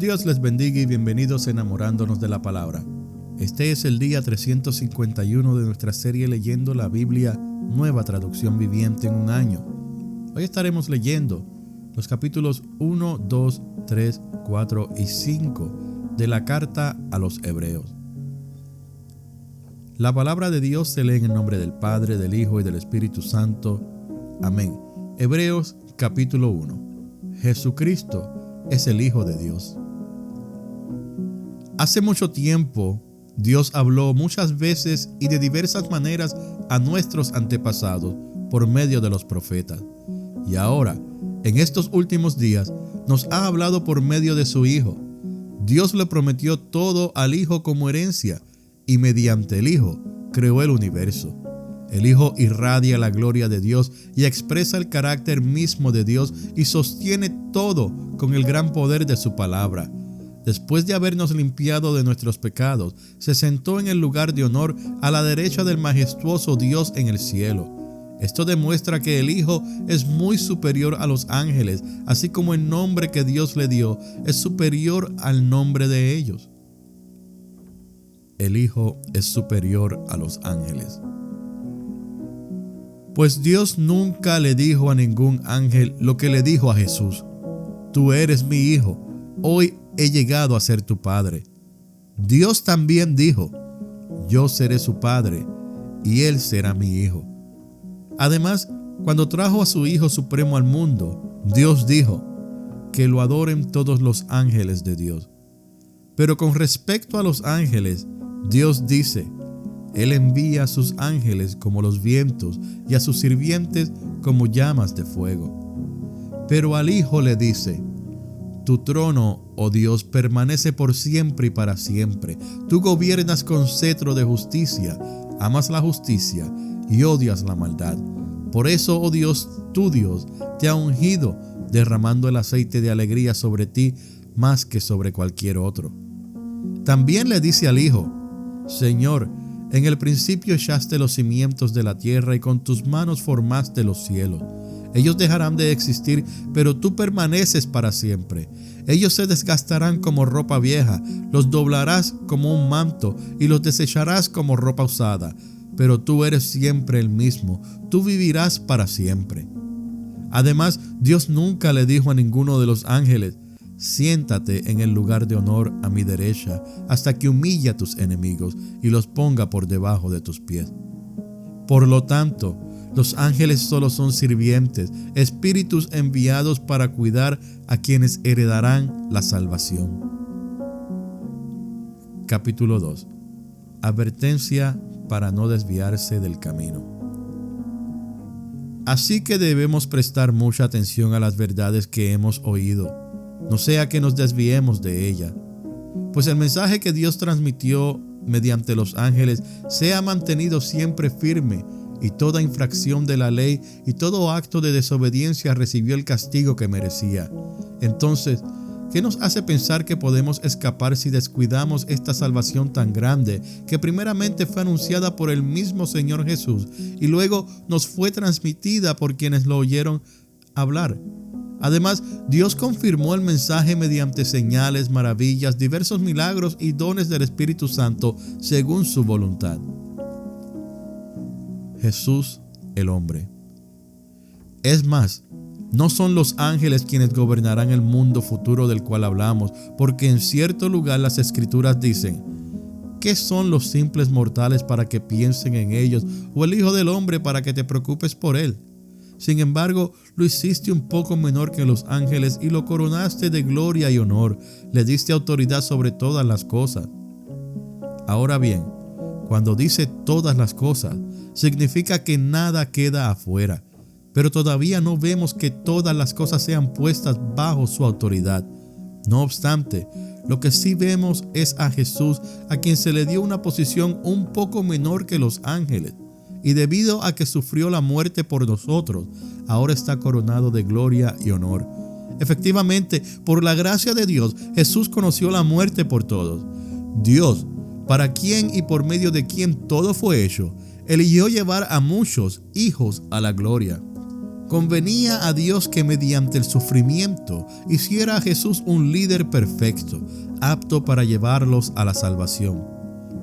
Dios les bendiga y bienvenidos a Enamorándonos de la Palabra. Este es el día 351 de nuestra serie leyendo la Biblia, nueva traducción viviente en un año. Hoy estaremos leyendo los capítulos 1, 2, 3, 4 y 5 de la carta a los Hebreos. La palabra de Dios se lee en el nombre del Padre, del Hijo y del Espíritu Santo. Amén. Hebreos capítulo 1. Jesucristo es el Hijo de Dios. Hace mucho tiempo, Dios habló muchas veces y de diversas maneras a nuestros antepasados por medio de los profetas. Y ahora, en estos últimos días, nos ha hablado por medio de su Hijo. Dios le prometió todo al Hijo como herencia, y mediante el Hijo creó el universo. El Hijo irradia la gloria de Dios y expresa el carácter mismo de Dios y sostiene todo con el gran poder de su palabra. Después de habernos limpiado de nuestros pecados, se sentó en el lugar de honor a la derecha del majestuoso Dios en el cielo. Esto demuestra que el Hijo es muy superior a los ángeles, así como el nombre que Dios le dio es superior al nombre de ellos. El Hijo es superior a los ángeles. Pues Dios nunca le dijo a ningún ángel lo que le dijo a Jesús: Tú eres mi Hijo, hoy he llegado a ser tu Padre. Dios también dijo: Yo seré su Padre, y él será mi Hijo. Además, cuando trajo a su Hijo Supremo al mundo, Dios dijo: Que lo adoren todos los ángeles de Dios. Pero con respecto a los ángeles, Dios dice: Él envía a sus ángeles como los vientos y a sus sirvientes como llamas de fuego. Pero al Hijo le dice: Tu trono, oh Dios, permanece por siempre y para siempre. Tú gobiernas con cetro de justicia, amas la justicia y odias la maldad. Por eso, oh Dios, tu Dios, te ha ungido, derramando el aceite de alegría sobre ti más que sobre cualquier otro. También le dice al Hijo: Señor, en el principio echaste los cimientos de la tierra y con tus manos formaste los cielos. Ellos dejarán de existir, pero tú permaneces para siempre. Ellos se desgastarán como ropa vieja, los doblarás como un manto y los desecharás como ropa usada. Pero tú eres siempre el mismo, tú vivirás para siempre. Además, Dios nunca le dijo a ninguno de los ángeles: Siéntate en el lugar de honor a mi derecha hasta que humille a tus enemigos y los ponga por debajo de tus pies. Por lo tanto, los ángeles solo son sirvientes, espíritus enviados para cuidar a quienes heredarán la salvación. Capítulo 2. Advertencia para no desviarse del camino. Así que debemos prestar mucha atención a las verdades que hemos oído, no sea que nos desviemos de ella. Pues el mensaje que Dios transmitió mediante los ángeles se ha mantenido siempre firme, y toda infracción de la ley y todo acto de desobediencia recibió el castigo que merecía. Entonces, ¿qué nos hace pensar que podemos escapar si descuidamos esta salvación tan grande que primeramente fue anunciada por el mismo Señor Jesús y luego nos fue transmitida por quienes lo oyeron hablar? Además, Dios confirmó el mensaje mediante señales, maravillas, diversos milagros y dones del Espíritu Santo según su voluntad. Jesús, el hombre. Es más, no son los ángeles quienes gobernarán el mundo futuro del cual hablamos, porque en cierto lugar las Escrituras dicen: ¿Qué son los simples mortales para que piensen en ellos, o el Hijo del Hombre para que te preocupes por él? Sin embargo, lo hiciste un poco menor que los ángeles y lo coronaste de gloria y honor. Le diste autoridad sobre todas las cosas. Ahora bien, cuando dice todas las cosas, significa que nada queda afuera. Pero todavía no vemos que todas las cosas sean puestas bajo su autoridad. No obstante, lo que sí vemos es a Jesús, a quien se le dio una posición un poco menor que los ángeles. Y debido a que sufrió la muerte por nosotros, ahora está coronado de gloria y honor. Efectivamente, por la gracia de Dios, Jesús conoció la muerte por todos. Dios, para quien y por medio de quien todo fue hecho, eligió llevar a muchos hijos a la gloria. Convenía a Dios que mediante el sufrimiento hiciera a Jesús un líder perfecto, apto para llevarlos a la salvación.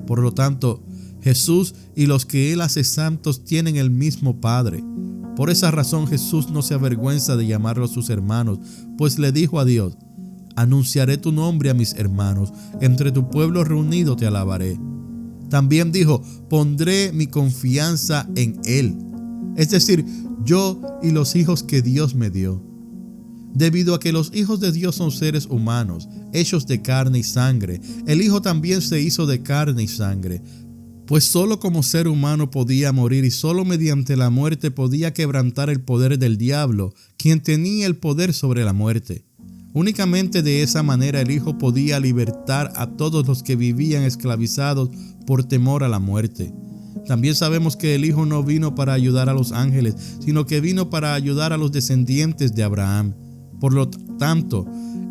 Por lo tanto, Jesús y los que Él hace santos tienen el mismo Padre. Por esa razón Jesús no se avergüenza de llamarlos sus hermanos, pues le dijo a Dios: anunciaré tu nombre a mis hermanos, entre tu pueblo reunido te alabaré. También dijo: pondré mi confianza en Él, es decir, yo y los hijos que Dios me dio. Debido a que los hijos de Dios son seres humanos, hechos de carne y sangre, el Hijo también se hizo de carne y sangre, pues solo como ser humano podía morir y solo mediante la muerte podía quebrantar el poder del diablo, quien tenía el poder sobre la muerte. Únicamente de esa manera el Hijo podía libertar a todos los que vivían esclavizados por temor a la muerte. También sabemos que el Hijo no vino para ayudar a los ángeles, sino que vino para ayudar a los descendientes de Abraham. Por lo tanto,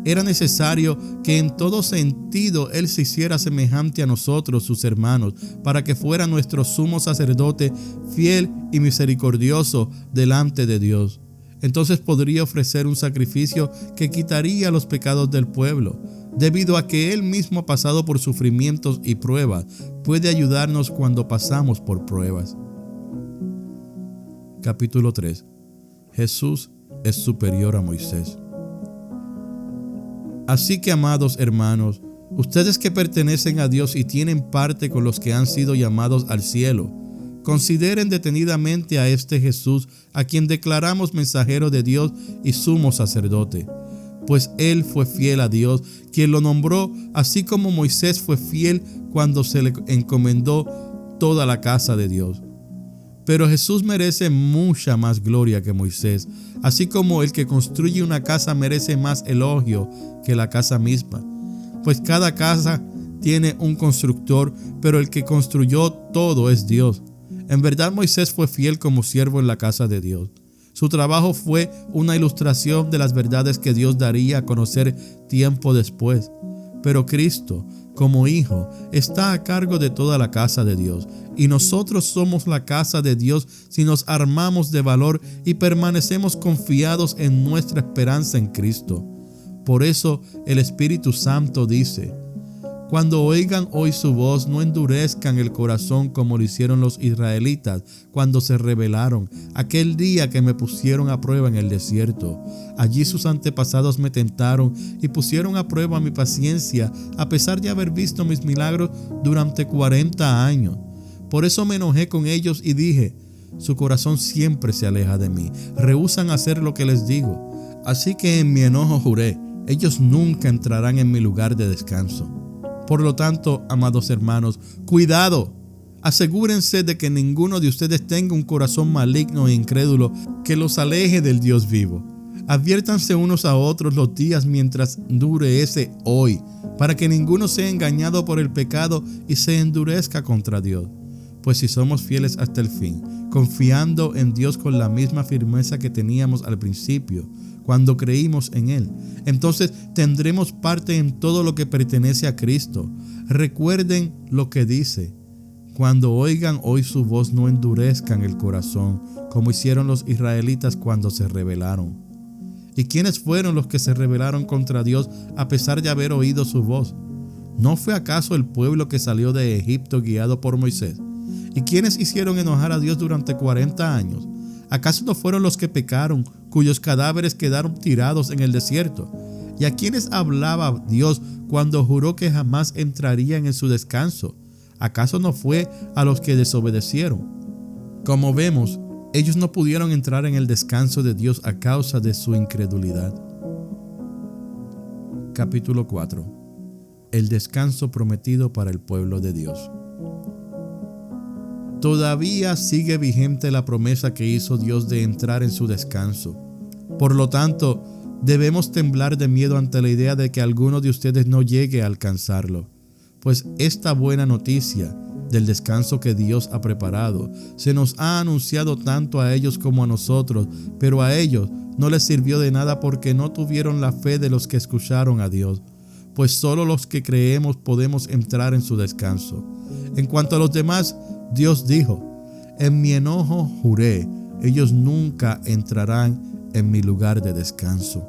era necesario que en todo sentido Él se hiciera semejante a nosotros, sus hermanos, para que fuera nuestro sumo sacerdote fiel y misericordioso delante de Dios. Entonces podría ofrecer un sacrificio que quitaría los pecados del pueblo. Debido a que Él mismo ha pasado por sufrimientos y pruebas, puede ayudarnos cuando pasamos por pruebas. Capítulo 3. Jesús es superior a Moisés. Así que, amados hermanos, ustedes que pertenecen a Dios y tienen parte con los que han sido llamados al cielo, consideren detenidamente a este Jesús, a quien declaramos mensajero de Dios y sumo sacerdote. Pues Él fue fiel a Dios, quien lo nombró, así como Moisés fue fiel cuando se le encomendó toda la casa de Dios. Pero Jesús merece mucha más gloria que Moisés, así como el que construye una casa merece más elogio que la casa misma. Pues cada casa tiene un constructor, pero el que construyó todo es Dios. En verdad, Moisés fue fiel como siervo en la casa de Dios. Su trabajo fue una ilustración de las verdades que Dios daría a conocer tiempo después. Pero Cristo, como Hijo, está a cargo de toda la casa de Dios. Y nosotros somos la casa de Dios si nos armamos de valor y permanecemos confiados en nuestra esperanza en Cristo. Por eso el Espíritu Santo dice: cuando oigan hoy su voz, no endurezcan el corazón como lo hicieron los israelitas cuando se rebelaron aquel día que me pusieron a prueba en el desierto. Allí sus antepasados me tentaron y pusieron a prueba mi paciencia, a pesar de haber visto mis milagros durante 40 años. Por eso me enojé con ellos y dije: su corazón siempre se aleja de mí, rehúsan hacer lo que les digo. Así que en mi enojo juré: ellos nunca entrarán en mi lugar de descanso. Por lo tanto, amados hermanos, cuidado. Asegúrense de que ninguno de ustedes tenga un corazón maligno e incrédulo que los aleje del Dios vivo. Adviértanse unos a otros los días mientras dure ese hoy, para que ninguno sea engañado por el pecado y se endurezca contra Dios. Pues si somos fieles hasta el fin, confiando en Dios con la misma firmeza que teníamos al principio, cuando creímos en Él, entonces tendremos parte en todo lo que pertenece a Cristo. Recuerden lo que dice: cuando oigan hoy su voz, no endurezcan el corazón, como hicieron los israelitas cuando se rebelaron. ¿Y quiénes fueron los que se rebelaron contra Dios a pesar de haber oído su voz? ¿No fue acaso el pueblo que salió de Egipto guiado por Moisés? ¿Y quiénes hicieron enojar a Dios durante 40 años? ¿Acaso no fueron los que pecaron, cuyos cadáveres quedaron tirados en el desierto? ¿Y a quiénes hablaba Dios cuando juró que jamás entrarían en su descanso? ¿Acaso no fue a los que desobedecieron? Como vemos, ellos no pudieron entrar en el descanso de Dios a causa de su incredulidad. Capítulo 4. El descanso prometido para el pueblo de Dios. Todavía sigue vigente la promesa que hizo Dios de entrar en su descanso. Por lo tanto, debemos temblar de miedo ante la idea de que alguno de ustedes no llegue a alcanzarlo, pues esta buena noticia del descanso que Dios ha preparado se nos ha anunciado tanto a ellos como a nosotros, pero a ellos no les sirvió de nada porque no tuvieron la fe de los que escucharon a Dios, pues solo los que creemos podemos entrar en su descanso. En cuanto a los demás, Dios dijo: en mi enojo juré, ellos nunca entrarán en mi lugar de descanso.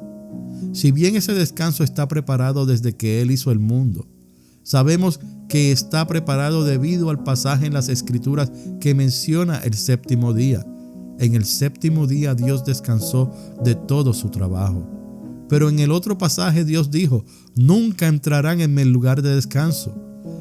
Si bien ese descanso está preparado desde que Él hizo el mundo, sabemos que está preparado debido al pasaje en las Escrituras que menciona el séptimo día. En el séptimo día Dios descansó de todo su trabajo. Pero en el otro pasaje Dios dijo, nunca entrarán en mi lugar de descanso.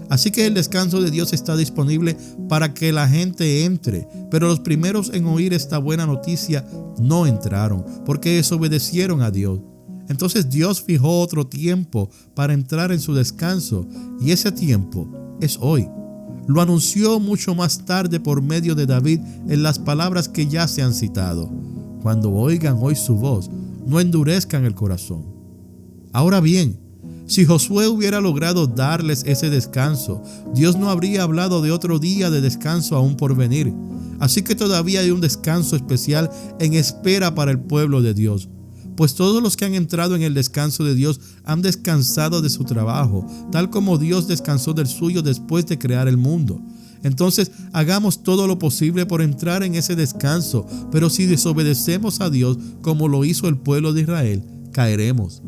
Así que el descanso de Dios está disponible para que la gente entre, pero los primeros en oír esta buena noticia no entraron, porque desobedecieron a Dios. Entonces Dios fijó otro tiempo para entrar en su descanso, y ese tiempo es hoy. Lo anunció mucho más tarde por medio de David en las palabras que ya se han citado. Cuando oigan hoy su voz, no endurezcan el corazón. Ahora bien, si Josué hubiera logrado darles ese descanso, Dios no habría hablado de otro día de descanso aún por venir. Así que todavía hay un descanso especial en espera para el pueblo de Dios. Pues todos los que han entrado en el descanso de Dios han descansado de su trabajo, tal como Dios descansó del suyo después de crear el mundo. Entonces hagamos todo lo posible por entrar en ese descanso, pero si desobedecemos a Dios como lo hizo el pueblo de Israel, caeremos.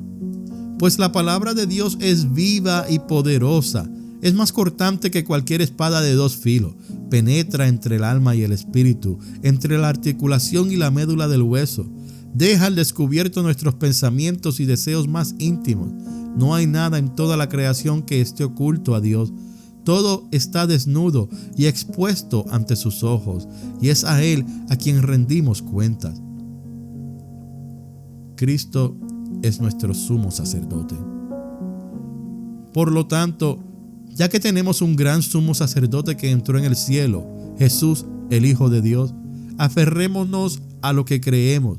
Pues la palabra de Dios es viva y poderosa, es más cortante que cualquier espada de dos filos, penetra entre el alma y el espíritu, entre la articulación y la médula del hueso. Deja al descubierto nuestros pensamientos y deseos más íntimos. No hay nada en toda la creación que esté oculto a Dios. Todo está desnudo y expuesto ante sus ojos, y es a Él a quien rendimos cuentas. Cristo es nuestro sumo sacerdote. Por lo tanto, ya que tenemos un gran sumo sacerdote que entró en el cielo, Jesús, el Hijo de Dios, aferrémonos a lo que creemos.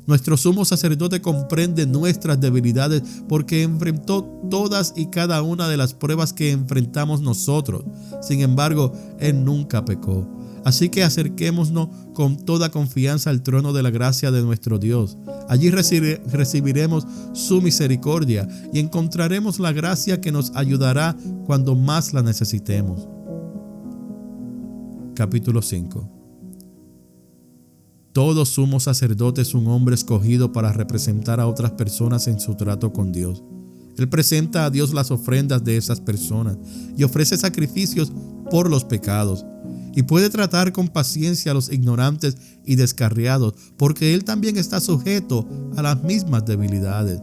Nuestro sumo sacerdote comprende nuestras debilidades porque enfrentó todas y cada una de las pruebas que enfrentamos nosotros. Sin embargo, Él nunca pecó. Así que acerquémonos con toda confianza al trono de la gracia de nuestro Dios. Allí recibiremos su misericordia y encontraremos la gracia que nos ayudará cuando más la necesitemos. Capítulo 5. Todo sumo sacerdote es un hombre escogido para representar a otras personas en su trato con Dios. Él presenta a Dios las ofrendas de esas personas y ofrece sacrificios por los pecados. Y puede tratar con paciencia a los ignorantes y descarriados, porque Él también está sujeto a las mismas debilidades.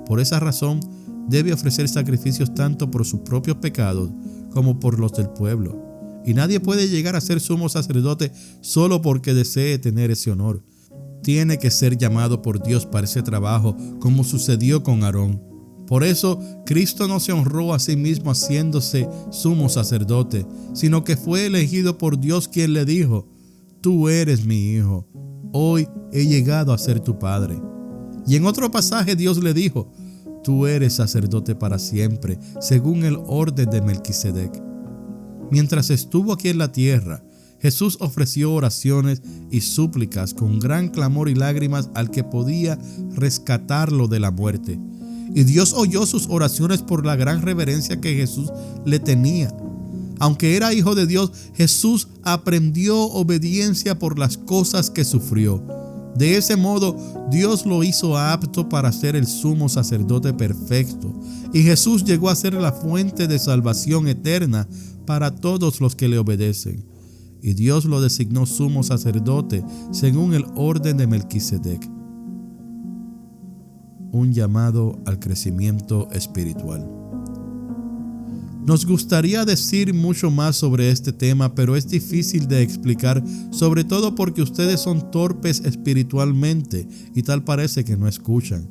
Por esa razón, debe ofrecer sacrificios tanto por sus propios pecados como por los del pueblo. Y nadie puede llegar a ser sumo sacerdote solo porque desee tener ese honor. Tiene que ser llamado por Dios para ese trabajo, como sucedió con Aarón. Por eso, Cristo no se honró a sí mismo haciéndose sumo sacerdote, sino que fue elegido por Dios, quien le dijo: Tú eres mi hijo, hoy he llegado a ser tu padre. Y en otro pasaje Dios le dijo: Tú eres sacerdote para siempre, según el orden de Melquisedec. Mientras estuvo aquí en la tierra, Jesús ofreció oraciones y súplicas con gran clamor y lágrimas al que podía rescatarlo de la muerte. Y Dios oyó sus oraciones por la gran reverencia que Jesús le tenía. Aunque era hijo de Dios, Jesús aprendió obediencia por las cosas que sufrió. De ese modo, Dios lo hizo apto para ser el sumo sacerdote perfecto. Y Jesús llegó a ser la fuente de salvación eterna para todos los que le obedecen. Y Dios lo designó sumo sacerdote según el orden de Melquisedec. Un llamado al crecimiento espiritual. Nos gustaría decir mucho más sobre este tema, pero es difícil de explicar, sobre todo porque ustedes son torpes espiritualmente y tal parece que no escuchan.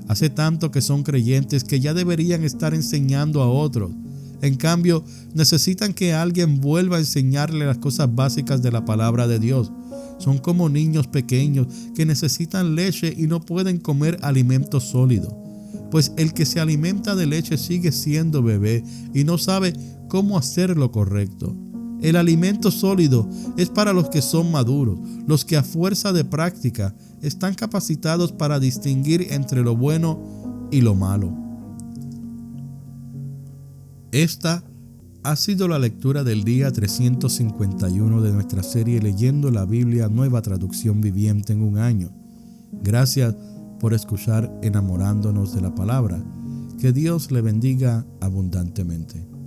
Hace tanto que son creyentes que ya deberían estar enseñando a otros. En cambio, necesitan que alguien vuelva a enseñarle las cosas básicas de la palabra de Dios. Son como niños pequeños que necesitan leche y no pueden comer alimento sólido. Pues el que se alimenta de leche sigue siendo bebé y no sabe cómo hacer lo correcto. El alimento sólido es para los que son maduros, los que a fuerza de práctica están capacitados para distinguir entre lo bueno y lo malo. Esta Ha sido la lectura del día 351 de nuestra serie Leyendo la Biblia, Nueva Traducción Viviente en un año. Gracias por escuchar Enamorándonos de la Palabra. Que Dios le bendiga abundantemente.